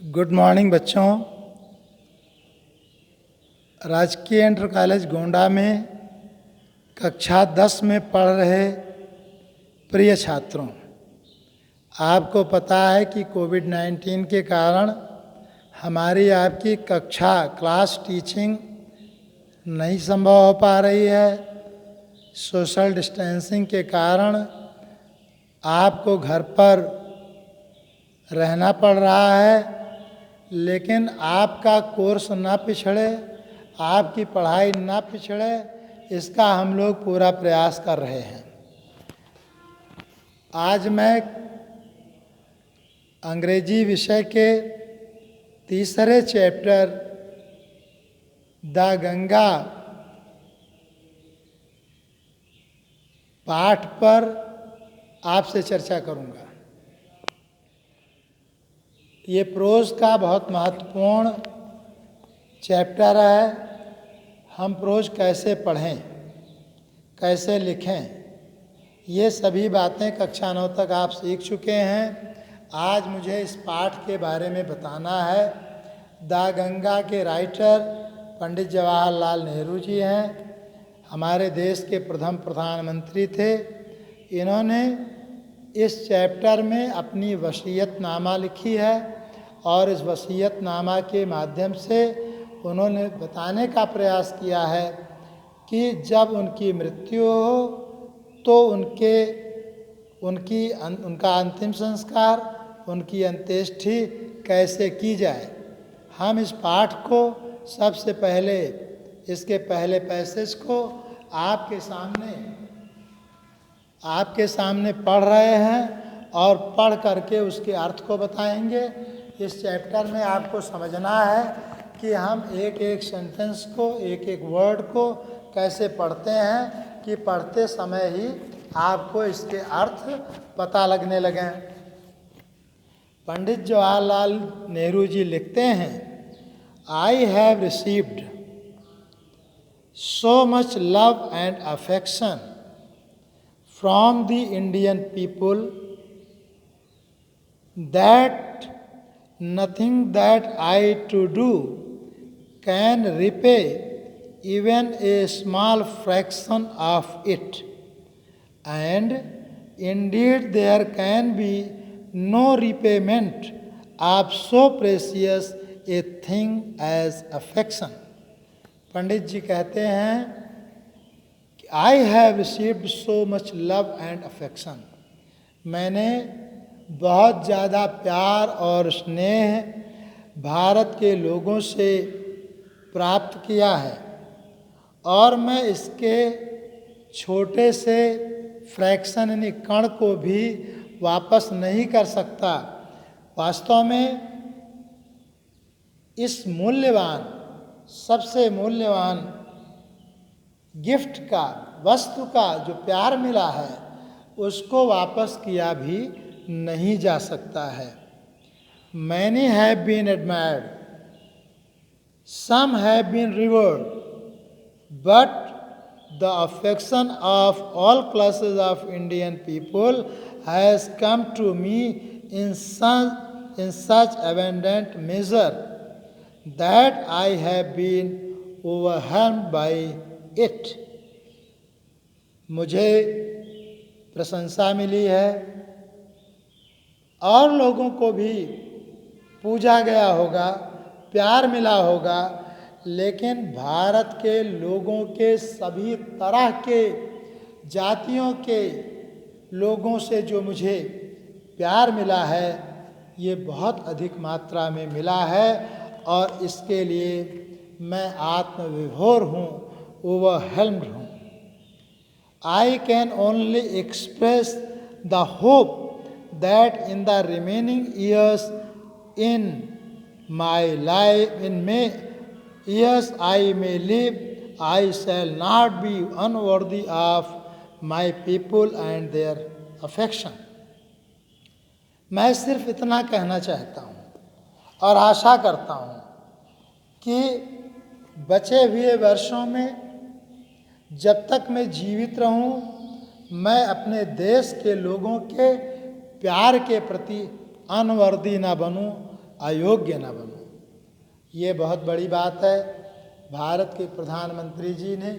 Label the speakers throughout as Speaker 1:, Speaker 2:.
Speaker 1: Good morning बच्चों। राजकीय inter college Gonda में कक्षा 10 में पढ़ रहे प्रिय छात्रों, आपको पता है कि कोविड-19 के कारण हमारी आपकी कक्षा क्लास टीचिंग नहीं संभव हो पा रही है। सोशल डिस्टेंसिंग के कारण आपको घर पर रहना पड़ रहा है, लेकिन आपका कोर्स ना पिछड़े, आपकी पढ़ाई ना पिछड़े, इसका हम लोग पूरा प्रयास कर रहे हैं। आज मैं अंग्रेजी विषय के तीसरे चैप्टर द गंगा पाठ पर आपसे चर्चा करूंगा। ये प्रोज का बहुत महत्वपूर्ण चैप्टर है। हम प्रोज कैसे पढ़ें, कैसे लिखें, ये सभी बातें कक्षा 9 तक आप सीख चुके हैं। आज मुझे इस पाठ के बारे में बताना है। द गंगा के राइटर पंडित जवाहरलाल नेहरू जी हैं। हमारे देश के प्रथम प्रधानमंत्री थे। इन्होंने इस चैप्टर में अपनी वसीयतनामा लिखी है और इस वसीयतनामा के माध्यम से उन्होंने बताने का प्रयास किया है कि जब उनकी मृत्यु हो तो उनका अंतिम संस्कार, उनकी अंत्येष्टि कैसे की जाए। हम इस पाठ को सबसे पहले, इसके पहले पैसेज को आपके सामने पढ़ रहे हैं और पढ़ करके उसके अर्थ को बताएंगे। इस चैप्टर में आपको समझना है कि हम एक एक सेंटेंस को, एक एक वर्ड को कैसे पढ़ते हैं कि पढ़ते समय ही आपको इसके अर्थ पता लगने लगें। पंडित जवाहरलाल नेहरू जी लिखते हैं, I have received so much love and affection from the Indian people that nothing that I to do can repay even a small fraction of it, and indeed there can be no repayment of so precious a thing as affection। पंडित जी कहते हैं कि I have received so much love and affection, मैंने बहुत ज़्यादा प्यार और स्नेह भारत के लोगों से प्राप्त किया है और मैं इसके छोटे से फ्रैक्शन यानी कण को भी वापस नहीं कर सकता। वास्तव में इस मूल्यवान, सबसे मूल्यवान गिफ्ट का, वस्तु का जो प्यार मिला है, उसको वापस किया भी नहीं जा सकता है। Many have been admired, some have been revered, but the affection of all classes of Indian people has come to me in such abundant measure that I have been overwhelmed by it। मुझे प्रशंसा मिली है और लोगों को भी पूजा गया होगा, प्यार मिला होगा, लेकिन भारत के लोगों के सभी तरह के जातियों के लोगों से जो मुझे प्यार मिला है, ये बहुत अधिक मात्रा में मिला है और इसके लिए मैं आत्मविभोर हूँ, ओवरवेल्म्ड हूँ। I can only express the hope that in the remaining years in my life, years I may live, I shall not be unworthy of my people and their affection। मैं सिर्फ इतना कहना चाहता हूँ और आशा करता हूँ कि बचे हुए वर्षों में जब तक मैं जीवित रहूं, मैं अपने देश के लोगों के प्यार के प्रति अनवर्दी ना बनूं, अयोग्य न बनूं। ये बहुत बड़ी बात है। भारत के प्रधानमंत्री जी ने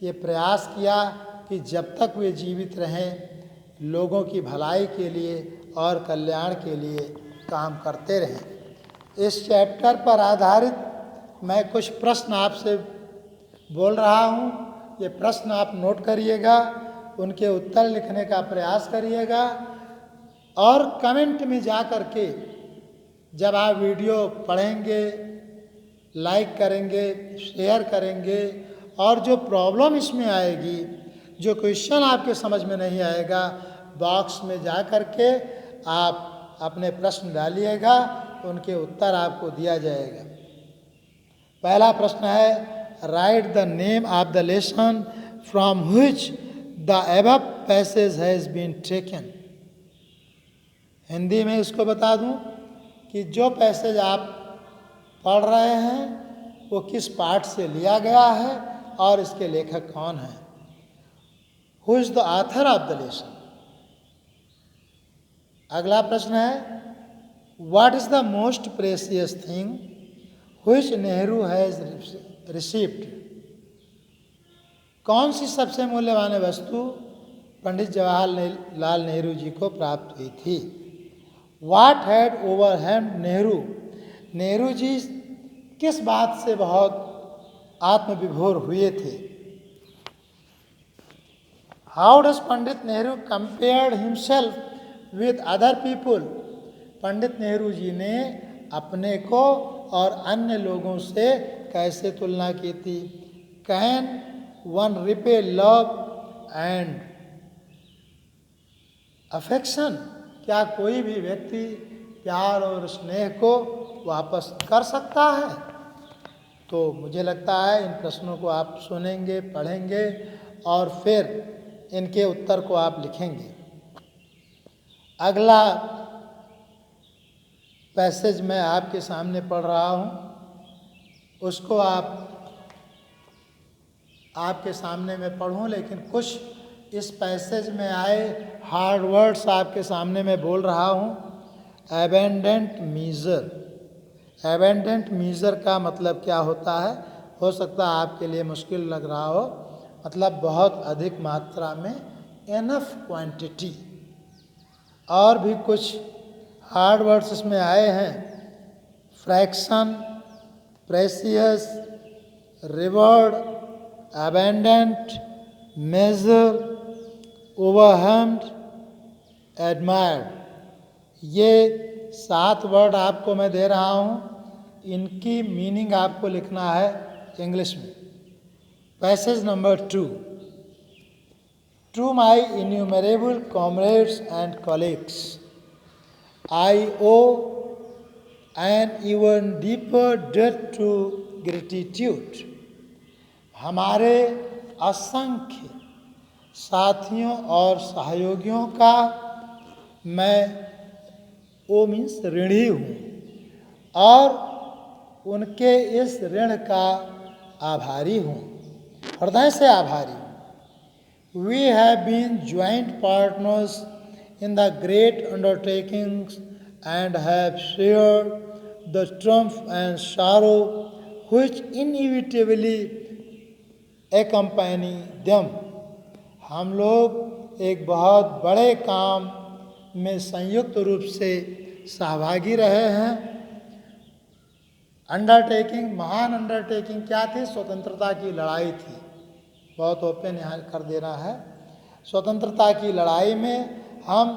Speaker 1: ये प्रयास किया कि जब तक वे जीवित रहें लोगों की भलाई के लिए और कल्याण के लिए काम करते रहें। इस चैप्टर पर आधारित मैं कुछ प्रश्न आपसे बोल रहा हूँ। ये प्रश्न आप नोट करिएगा, उनके उत्तर लिखने का प्रयास करिएगा और कमेंट में जा कर के जब आप वीडियो पढ़ेंगे, लाइक करेंगे, शेयर करेंगे और जो प्रॉब्लम इसमें आएगी, जो क्वेश्चन आपके समझ में नहीं आएगा, बॉक्स में जा कर के आप अपने प्रश्न डालिएगा, उनके उत्तर आपको दिया जाएगा। पहला प्रश्न है, write the name of the lesson from which the above passage has been taken. Hindi में इसको बता दूं कि जो पैसेज आप पढ़ रहे हैं वो किस पार्ट से लिया गया है और इसके लेखक कौन हैं। Who is the author of the lesson. अगला प्रश्न है, what is the most precious thing which Nehru has received. कौन सी सबसे मूल्यवान वस्तु पंडित जवाहरलाल नेहरू जी को प्राप्त हुई थी। What had overwhelmed Nehru. Nehru ji किस बात से बहुत आत्मविभोर हुए थे। How does Pandit Nehru compared himself with other people. Pandit Nehru ji ने अपने को और अन्य लोगों से कैसे तुलना की थी। Can one repay love and affection. क्या कोई भी व्यक्ति प्यार और स्नेह को वापस कर सकता है। तो मुझे लगता है इन प्रश्नों को आप सुनेंगे, पढ़ेंगे और फिर इनके उत्तर को आप लिखेंगे। अगला पैसेज मैं आपके सामने पढ़ रहा हूँ, उसको आपके सामने मैं पढ़ूँ, लेकिन कुछ इस पैसेज में आए हार्ड वर्ड्स आपके सामने मैं बोल रहा हूँ। Abandoned measure. एबेंडेंट मीजर का मतलब क्या होता है, हो सकता है आपके लिए मुश्किल लग रहा हो। मतलब बहुत अधिक मात्रा में, एनफ क्वांटिटी। और भी कुछ हार्ड वर्ड्स इसमें आए हैं। Fraction, precious, reward, abundant, major, overwhelmed, admired. ये 7 वर्ड आपको मैं दे रहा हूँ, इनकी मीनिंग आपको लिखना है इंग्लिश में। Passage number 2। To my innumerable comrades and colleagues I owe an even deeper debt to gratitude। हमारे असंख्य साथियों और सहयोगियों का मैं ओ मीन्स ऋणी हूँ और उनके इस ऋण का आभारी हूँ, हृदय से आभारी हूँ। We have been joint partners in the great undertakings and have shared the triumph and sorrow which inevitably accompany them। हम लोग एक बहुत बड़े काम में संयुक्त रूप से सहभागी रहे हैं। अंडरटेकिंग, महान अंडरटेकिंग क्या थी? स्वतंत्रता की लड़ाई थी। बहुत ओपन यहाँ कर देना है। स्वतंत्रता की लड़ाई में हम,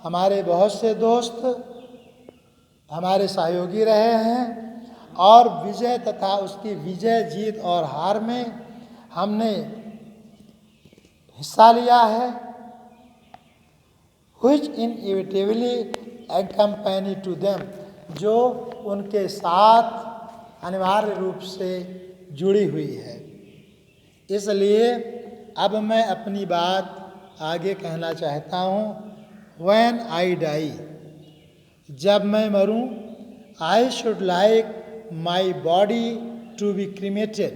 Speaker 1: हमारे बहुत से दोस्त हमारे सहयोगी रहे हैं और विजय तथा उसकी विजय, जीत और हार में हमने हिस्सा लिया है। which inevitably accompany to them, जो उनके साथ अनिवार्य रूप से जुड़ी हुई है। इसलिए अब मैं अपनी बात आगे कहना चाहता हूँ। When I die, जब मैं मरूं, I should like my body to be cremated।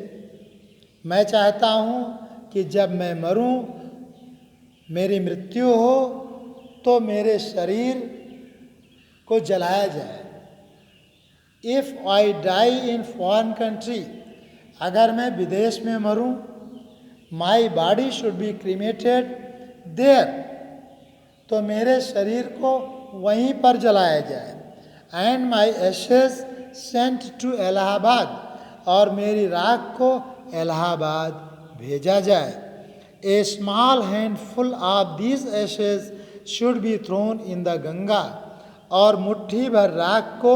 Speaker 1: मैं चाहता हूँ कि जब मैं मरूं, मेरी मृत्यु हो तो मेरे शरीर को जलाया जाए। If I die in foreign country, अगर मैं विदेश में मरूं, my body should be cremated there, तो मेरे शरीर को वहीं पर जलाया जाए। And my ashes sent to Allahabad, और मेरी राख को इलाहाबाद भेजा जाए। A small handful of these ashes should be thrown in the Ganga, और मुट्ठी भर राख को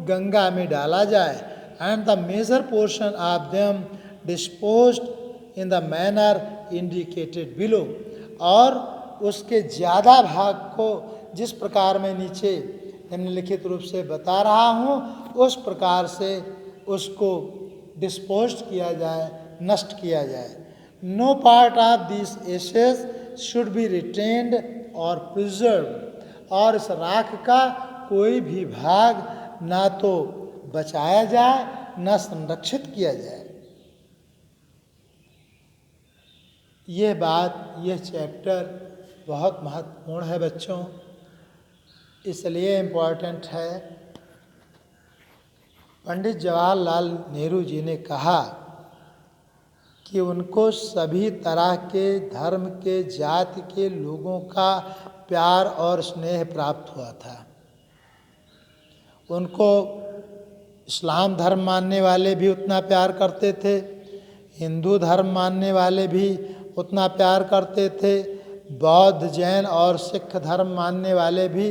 Speaker 1: गंगा में डाला जाए। And the major portion of them disposed in the manner indicated below, और उसके ज़्यादा भाग को जिस प्रकार मैं नीचे निम्नलिखित रूप से बता रहा हूँ, उस प्रकार से उसको डिस्पोज्ड किया जाए, नष्ट किया जाए। No part of this ashes should be retained और प्रिजर्व, और इस राख का कोई भी भाग ना तो बचाया जाए न संरक्षित किया जाए। ये बात, यह चैप्टर बहुत महत्वपूर्ण है बच्चों, इसलिए इम्पोर्टेंट है। पंडित जवाहरलाल नेहरू जी ने कहा कि उनको सभी तरह के धर्म के, जाति के लोगों का प्यार और स्नेह प्राप्त हुआ था। उनको इस्लाम धर्म मानने वाले भी उतना प्यार करते थे, हिंदू धर्म मानने वाले भी उतना प्यार करते थे, बौद्ध, जैन और सिख धर्म मानने वाले भी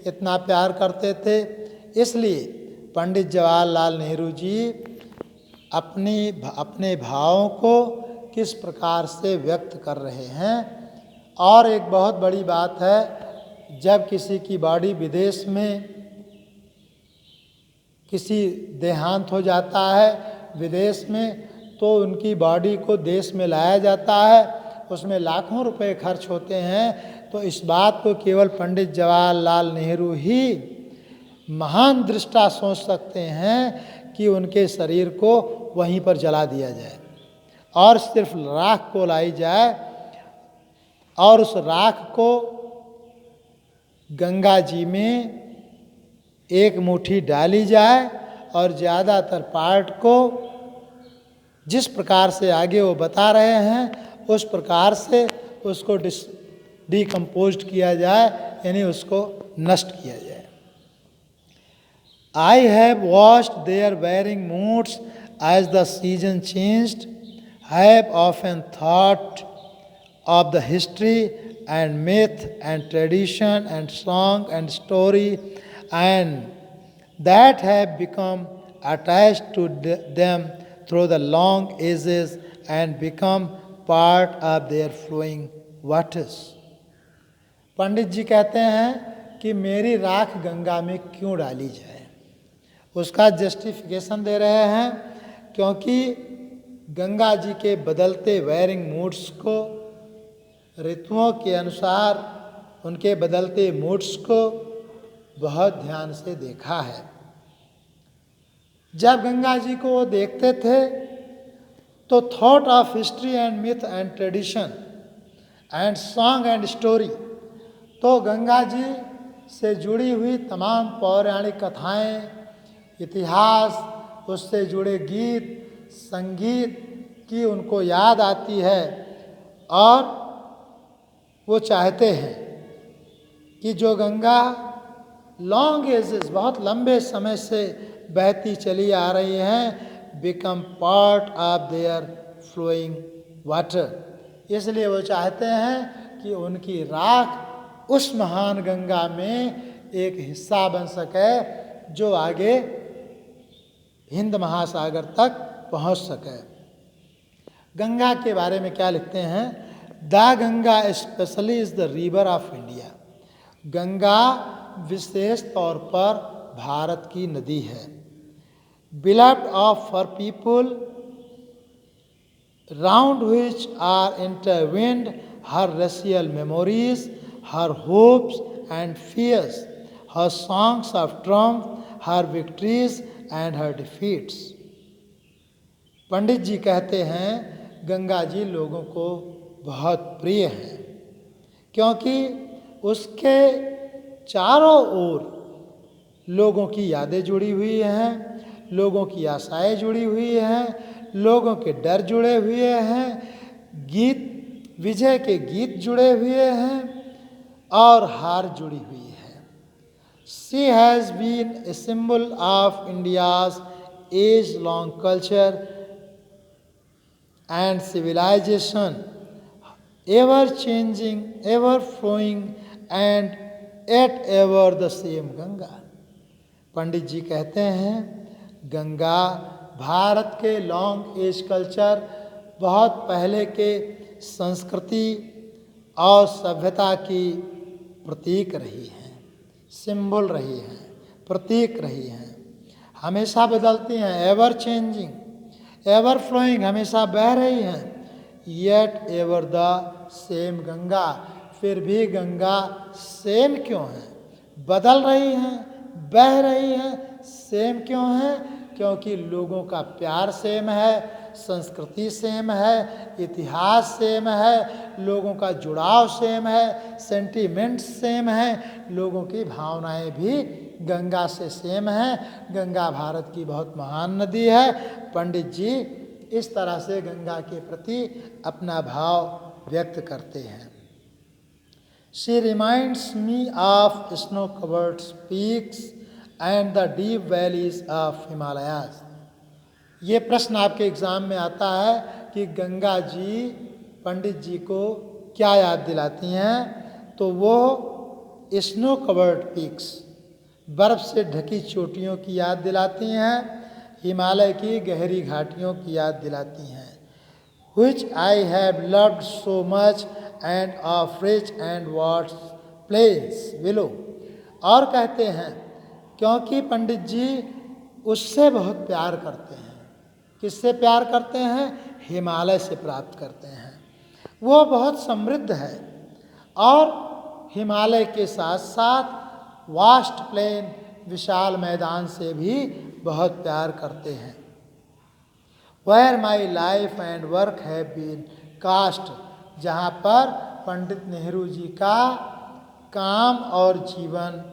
Speaker 1: इतना प्यार करते थे। इसलिए पंडित जवाहरलाल नेहरू जी अपने भावों को किस प्रकार से व्यक्त कर रहे हैं। और एक बहुत बड़ी बात है, जब किसी की बॉडी विदेश में किसी देहांत हो जाता है विदेश में, तो उनकी बॉडी को देश में लाया जाता है, उसमें लाखों रुपए खर्च होते हैं। तो इस बात को केवल पंडित जवाहरलाल नेहरू ही महान दृष्टा सोच सकते हैं कि उनके शरीर को वहीं पर जला दिया जाए और सिर्फ राख को लाई जाए, और उस राख को गंगा जी में एक मुट्ठी डाली जाए, और ज़्यादातर पार्ट को जिस प्रकार से आगे वो बता रहे हैं उस प्रकार से उसको डिकम्पोज्ड किया जाए, यानी उसको नष्ट किया जाए। I have watched their wearing moods as the season changed. I have often thought of the history and myth and tradition and song and story and that have become attached to them through the long ages and become part of their flowing waters. पंडित जी कहते हैं कि मेरी राख गंगा में क्यों डाली जाए। उसका जस्टिफिकेशन दे रहे हैं क्योंकि गंगा जी के बदलते वेयरिंग मूड्स को, ऋतुओं के अनुसार उनके बदलते मूड्स को बहुत ध्यान से देखा है। जब गंगा जी को वो देखते थे तो thought of history and myth and tradition and song and story, तो गंगा जी से जुड़ी हुई तमाम पौराणिक कथाएं, इतिहास, उससे जुड़े गीत, संगीत की उनको याद आती है, और वो चाहते हैं कि जो गंगा लॉन्ग एजेस, बहुत लंबे समय से बहती चली आ रही हैं, become part of their flowing water. इसलिए वो चाहते हैं कि उनकी राख उस महान गंगा में एक हिस्सा बन सके जो आगे हिंद महासागर तक पहुंच सके। गंगा के बारे में क्या लिखते हैं? The Ganga specially is the river of India. Ganga विशेष तौर पर भारत की नदी है। Beloved of for people round which are intertwined her racial memories, her hopes and fears, her songs of triumph, her victories and her defeats. Pandit ji कहते हैं गंगा जी लोगों को बहुत प्रिय है क्योंकि उसके चारों ओर लोगों की यादें जुड़ी हुई हैं, लोगों की आशाएं जुड़ी हुई हैं, लोगों के डर जुड़े हुए हैं, गीत विजय के गीत जुड़े हुए हैं और हार जुड़ी हुई है। She has been a symbol of India's age long culture and civilization, ever changing, ever flowing, and yet ever the same Ganga. Pandit ji कहते हैं गंगा भारत के लॉन्ग एज कल्चर, बहुत पहले के संस्कृति और सभ्यता की प्रतीक रही है, सिंबल रही है, प्रतीक रही है, हमेशा बदलती हैं, एवर चेंजिंग, एवर फ्लोइंग, हमेशा बह रही हैं, yet ever the same Ganga, फिर भी गंगा सेम क्यों है, बदल रही हैं, बह रही हैं, सेम क्यों है? क्योंकि लोगों का प्यार सेम है, संस्कृति सेम है, इतिहास सेम है, लोगों का जुड़ाव सेम है, सेंटीमेंट्स सेम है, लोगों की भावनाएं भी गंगा से सेम है। गंगा भारत की बहुत महान नदी है। पंडित जी इस तरह से गंगा के प्रति अपना भाव व्यक्त करते हैं। She reminds me of snow-covered peaks and the deep valleys of Himalayas. ये प्रश्न आपके एग्जाम में आता है कि गंगा जी पंडित जी को क्या याद दिलाती हैं, तो वो स्नो कवर्ड पीक्स, बर्फ से ढकी चोटियों की याद दिलाती हैं, हिमालय की गहरी घाटियों की याद दिलाती हैं। Which I have loved so much and of rich and vast plains below। और कहते हैं क्योंकि पंडित जी उससे बहुत प्यार करते हैं। किससे प्यार करते हैं? हिमालय से प्राप्त करते हैं। वो बहुत समृद्ध है और हिमालय के साथ साथ वास्ट प्लेन, विशाल मैदान से भी बहुत प्यार करते हैं। Where my life and work have been cast, जहाँ पर पंडित नेहरू जी का काम और जीवन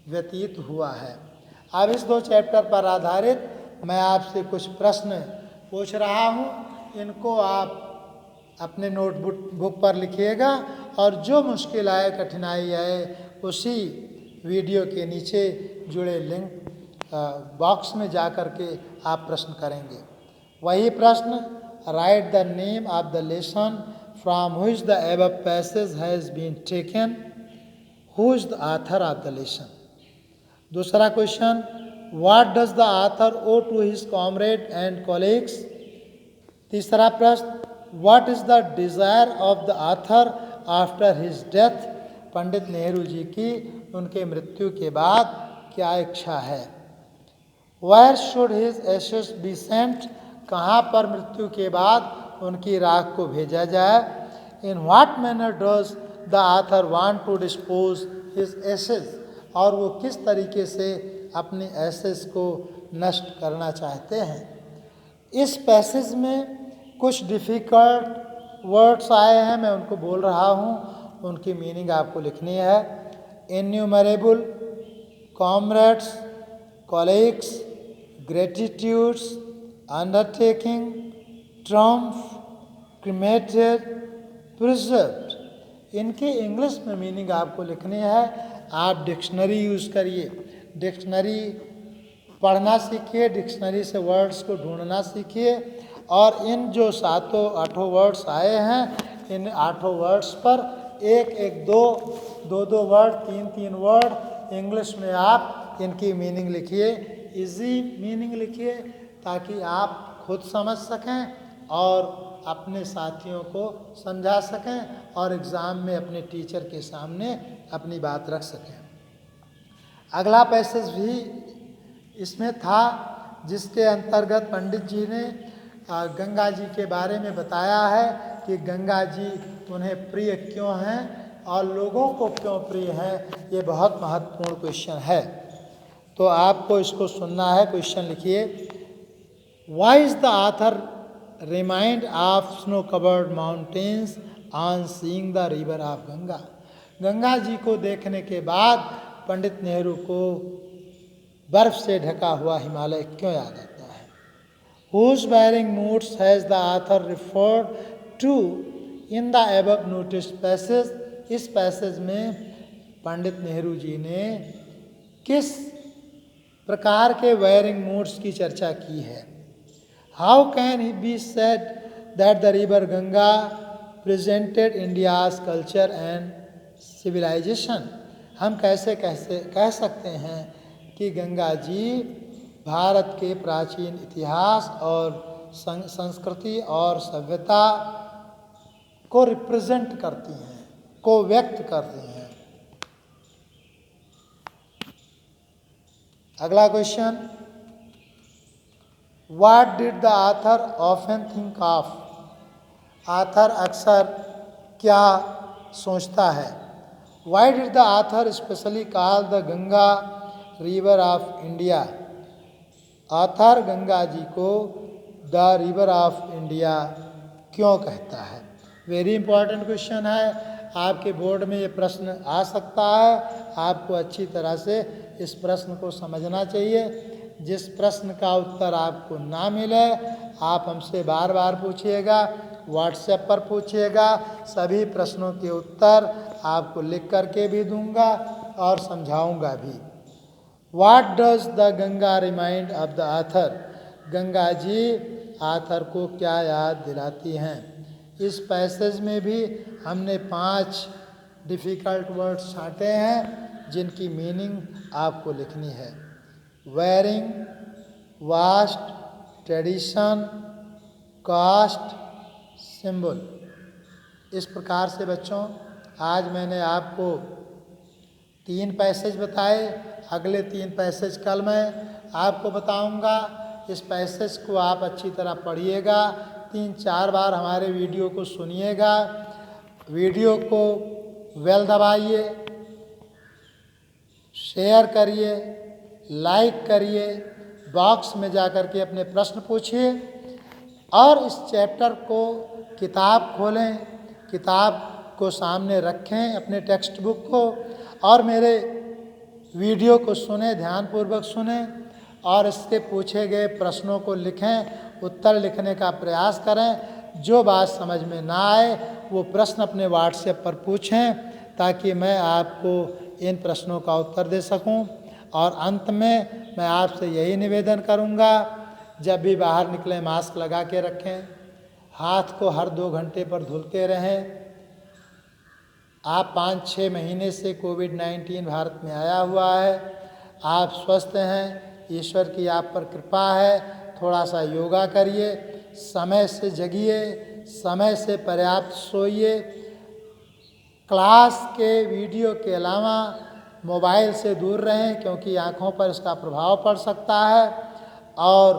Speaker 1: व्यतीत हुआ है। अब इस 2 चैप्टर पर आधारित मैं आपसे कुछ प्रश्न पूछ रहा हूँ, इनको आप अपने नोटबुक पर लिखिएगा और जो मुश्किल आए, कठिनाई आए, उसी वीडियो के नीचे जुड़े लिंक बॉक्स में जा कर के आप प्रश्न करेंगे। वही प्रश्न, write the name of the lesson from which the above passage has been taken, who is the author of the lesson. दूसरा question, what does the author owe to his comrade and colleagues. तीसरा प्रश्न, what is the desire of the author after his death. Pandit Nehru ji की उनके मृत्यु के बाद क्या इच्छा है। Where should his ashes be sent, कहाँ पर मृत्यु के बाद उनकी राख को भेजा जाए। In what manner does the author want to dispose his ashes, और वो किस तरीके से अपने एशेस को नष्ट करना चाहते हैं। इस पैसेज में कुछ डिफ़िकल्ट वर्ड्स आए हैं, मैं उनको बोल रहा हूँ, उनकी मीनिंग आपको लिखनी है। Innumerable, comrades, colleagues, gratitudes, undertaking, triumph, cremated, preserved. इनकी इंग्लिश में मीनिंग आपको लिखनी है। आप डिक्शनरी यूज़ करिए, डिक्शनरी पढ़ना सीखिए, डिक्शनरी से वर्ड्स को ढूंढना सीखिए और इन जो 7-8 वर्ड्स आए हैं, इन 8 वर्ड्स पर एक दो वर्ड, 3 वर्ड इंग्लिश में आप इनकी मीनिंग लिखिए, इजी मीनिंग लिखिए, ताकि आप खुद समझ सकें और अपने साथियों को समझा सकें और एग्ज़ाम में अपने टीचर के सामने अपनी बात रख सकें। अगला पैसेज भी इसमें था, जिसके अंतर्गत पंडित जी ने गंगा जी के बारे में बताया है कि गंगा जी उन्हें प्रिय क्यों हैं और लोगों को क्यों प्रिय हैं। ये बहुत महत्वपूर्ण क्वेश्चन है, तो आपको इसको सुनना है। क्वेश्चन लिखिए, why is the author remind of snow covered mountains on seeing the river of Ganga. Ganga ji को देखने के बाद पंडित नेहरू को बर्फ से ढका हुआ हिमालय क्यों याद आता है? Whose varying moods has the author referred to in the above noticed passage? इस पैसेज में पंडित नेहरू जी ने किस प्रकार के वेयरिंग मूड्स की चर्चा की है? How can it be said that the river Ganga presented India's culture and civilization? हम कैसे कह सकते हैं कि गंगा जी भारत के प्राचीन इतिहास और संस्कृति और सभ्यता को रिप्रेजेंट करती हैं, को व्यक्त करती हैं। अगला question, what did the author often think of? Author अक्सर क्या सोचता है? Why did the author specially call the Ganga river of India? Author Ganga ji को द रिवर ऑफ इंडिया क्यों कहता है? वेरी इंपॉर्टेंट क्वेश्चन है, आपके बोर्ड में ये प्रश्न आ सकता है। आपको अच्छी तरह से इस प्रश्न को समझना चाहिए। जिस प्रश्न का उत्तर आपको ना मिले आप हमसे बार बार पूछिएगा, व्हाट्सएप पर पूछिएगा। सभी प्रश्नों के उत्तर आपको लिख करके भी दूंगा और समझाऊंगा भी। What does the Ganga remind of the author? Ganga ji author को क्या याद दिलाती हैं? इस पैसेज में भी हमने 5 डिफ़िकल्ट वर्ड्स छांटे हैं जिनकी मीनिंग आपको लिखनी है। Wearing, vast, tradition, caste, symbol. इस प्रकार से बच्चों आज मैंने आपको 3 पैसेज बताए। अगले 3 पैसेज कल मैं आपको बताऊंगा। इस पैसेज को आप अच्छी तरह पढ़िएगा, 3-4 बार हमारे वीडियो को सुनिएगा। वीडियो को बेल दबाइए, शेयर करिए, लाइक करिए, बॉक्स में जा कर के अपने प्रश्न पूछिए और इस चैप्टर को किताब खोलें, किताब को सामने रखें, अपने टेक्स्ट बुक को, और मेरे वीडियो को सुने, ध्यानपूर्वक सुने और इसके पूछे गए प्रश्नों को लिखें, उत्तर लिखने का प्रयास करें। जो बात समझ में ना आए वो प्रश्न अपने व्हाट्सएप पर पूछें ताकि मैं आपको इन प्रश्नों का उत्तर दे सकूं। और अंत में मैं आपसे यही निवेदन करूंगा, जब भी बाहर निकलें मास्क लगा के रखें, हाथ को हर 2 घंटे पर धुलते रहें। आप 5-6 महीने से कोविड-19 भारत में आया हुआ है, आप स्वस्थ हैं, ईश्वर की आप पर कृपा है। थोड़ा सा योगा करिए, समय से जगिए, समय से पर्याप्त सोइए। क्लास के वीडियो के अलावा मोबाइल से दूर रहें क्योंकि आँखों पर इसका प्रभाव पड़ सकता है। और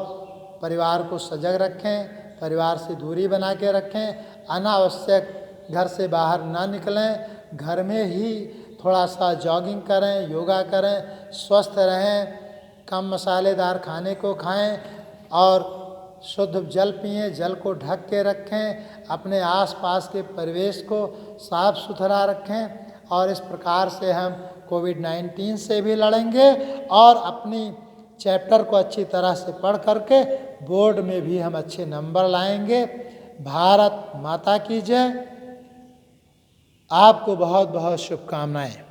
Speaker 1: परिवार को सजग रखें, परिवार से दूरी बना के रखें। अनावश्यक घर से बाहर ना निकलें, घर में ही थोड़ा सा जॉगिंग करें, योगा करें, स्वस्थ रहें। कम मसालेदार खाने को खाएं और शुद्ध जल पिएं, जल को ढक के रखें, अपने आसपास के परिवेश को साफ सुथरा रखें। और इस प्रकार से हम कोविड-19 से भी लड़ेंगे और अपनी चैप्टर को अच्छी तरह से पढ़ करके बोर्ड में भी हम अच्छे नंबर लाएंगे। भारत माता की जय। आपको बहुत बहुत शुभकामनाएं।